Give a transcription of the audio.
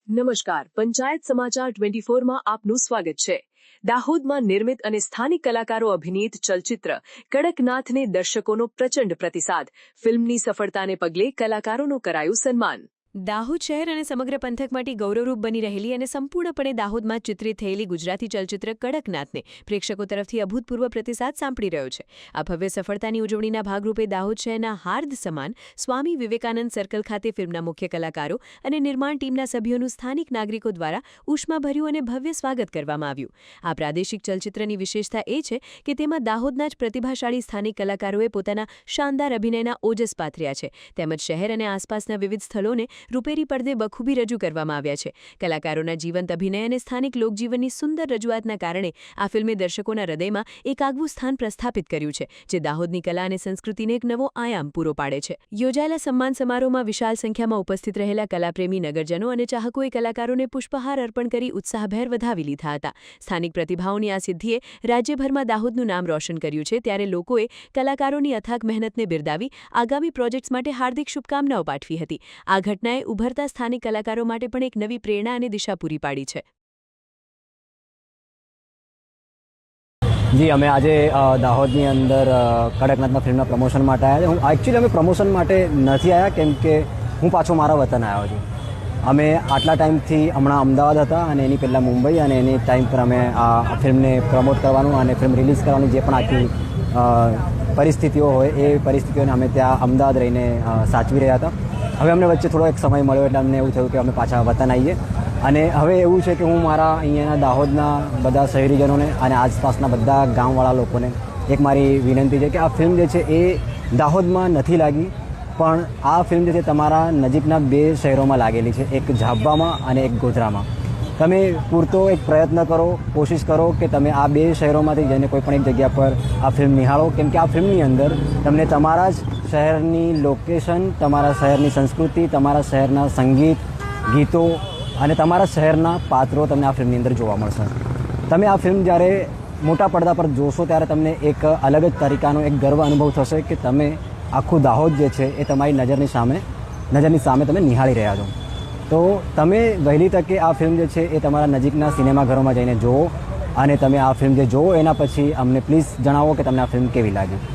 નમસ્કાર, પંચાયત સમાચાર 24માં આપનું સ્વાગત છે. દાહોદમાં નિર્મિત અને સ્થાનિક કલાકારો અભિનીત ચલચિત્ર કડકનાથને દર્શકોનો પ્રચંડ પ્રતિસાદ. ફિલ્મની સફળતાને પગલે કલાકારોનું કરાયું સન્માન. દાહોદ શહેર અને સમગ્ર પંથક માટે ગૌરવરૂપ બની રહેલી અને સંપૂર્ણપણે દાહોદમાં ચિત્રિત થયેલી ગુજરાતી ચલચિત્ર કડકનાથને પ્રેક્ષકો તરફથી અભૂતપૂર્વ પ્રતિસાદ સાંપડી રહ્યો છે. આ ભવ્ય સફળતાની ઉજવણીના ભાગરૂપે દાહોદ શહેરના હાર્દ સમાન સ્વામી વિવેકાનંદ સર્કલ ખાતે ફિલ્મના મુખ્ય કલાકારો અને નિર્માણ ટીમના સભ્યોનું સ્થાનિક નાગરિકો દ્વારા ઉષ્માભર્યું અને ભવ્ય સ્વાગત કરવામાં આવ્યું. આ પ્રાદેશિક ચલચિત્રની વિશેષતા એ છે કે તેમાં દાહોદના જ પ્રતિભાશાળી સ્થાનિક કલાકારોએ પોતાના શાનદાર અભિનયના ઓજસ પાથર્યા છે, તેમજ શહેર અને આસપાસના વિવિધ સ્થળોને રૂપેરી પડદે બખૂબી રજૂ કરવામાં આવ્યા છે. કલાકારોના જીવંત અભિનય અને સ્થાનિક લોકજીવનની સુંદર રજૂઆતના કારણે આ ફિલ્મે દર્શકોના હૃદયમાં એક આગવું સ્થાન પ્રસ્થાપિત કર્યું છે, જે દાહોદની કલા અને સંસ્કૃતિને એક નવો આયામ પૂરો પાડે છે. યોજાયેલા સન્માન સમારોહમાં વિશાળ સંખ્યામાં ઉપસ્થિત રહેલા કલાપ્રેમી નગરજનો અને ચાહકોએ કલાકારોને પુષ્પહાર અર્પણ કરી ઉત્સાહભેર વધાવી લીધા હતા. સ્થાનિક પ્રતિભાઓની આ સિદ્ધિએ રાજ્યભરમાં દાહોદનું નામ રોશન કર્યું છે, ત્યારે લોકોએ કલાકારોની અથાગ મહેનતને બિરદાવી આગામી પ્રોજેક્ટ્સ માટે હાર્દિક શુભકામનાઓ પાઠવી હતી. આ ઘટનાએ ઉભરતા સ્થાનિક કલાકારો માટે પણ એક નવી પ્રેરણા અને દિશા પૂરી પાડી છે. જી, અમે આજે દાહોદની અંદર કડકનાથના ફિલ્મના પ્રમોશન માટે આવ્યા છે. એકચ્યુઅલી અમે પ્રમોશન માટે નથી આવ્યા, કેમ કે હું પાછો મારા વતન આવ્યો છું. અમે આટલા ટાઈમથી હમણાં અમદાવાદ હતા અને એની પહેલાં મુંબઈ, અને એની ટાઈમ પર અમે આ ફિલ્મને પ્રમોટ કરવાનું અને ફિલ્મ રિલીઝ કરવાની જે પણ આખી પરિસ્થિતિઓ હોય એ પરિસ્થિતિઓને અમે ત્યાં અમદાવાદ રહીને સાચવી રહ્યા હતા. હવે અમને વચ્ચે થોડો એક સમય મળ્યો એટલે અમને એવું થયું કે અમે પાછા વતન આવીએ. અને હવે એવું છે કે હું મારા અહીંયાના દાહોદના બધા શહેરીજનોને અને આસપાસના બધા ગામવાળા લોકોને એક મારી વિનંતી છે કે આ ફિલ્મ જે છે એ દાહોદમાં નથી લાગી, પણ આ ફિલ્મ જે છે તમારા નજીકના બે શહેરોમાં લાગેલી છે, એક ઝાબવામાં અને એક ગોધરામાં. તમે પૂરતો એક પ્રયત્ન કરો, કોશિશ કરો કે તમે આ બે શહેરોમાંથી જઈને કોઈ પણ એક જગ્યા પર આ ફિલ્મ નિહાળો, કેમ કે આ ફિલ્મની અંદર તમને તમારા જ શહેરની લોકેશન, તમારા શહેરની સંસ્કૃતિ, તમારા શહેરના સંગીત, ગીતો અને તમારા શહેરના પાત્રો તમને આ ફિલ્મની અંદર જોવા મળશે. તમે આ ફિલ્મ જ્યારે મોટા પડદા પર જોશો ત્યારે તમને એક અલગ જ તરીકાનો એક ગર્વ અનુભવ થશે કે તમે આખું દાહોદ જે છે એ તમારી નજરની સામે તમે નિહાળી રહ્યા છો. તો તમે વહેલી તકે આ ફિલ્મ જે છે એ તમારા નજીકના સિનેમાઘરોમાં જઈને જુઓ, અને તમે આ ફિલ્મ જે જુઓ એના પછી અમને પ્લીઝ જણાવો કે તમને આ ફિલ્મ કેવી લાગી.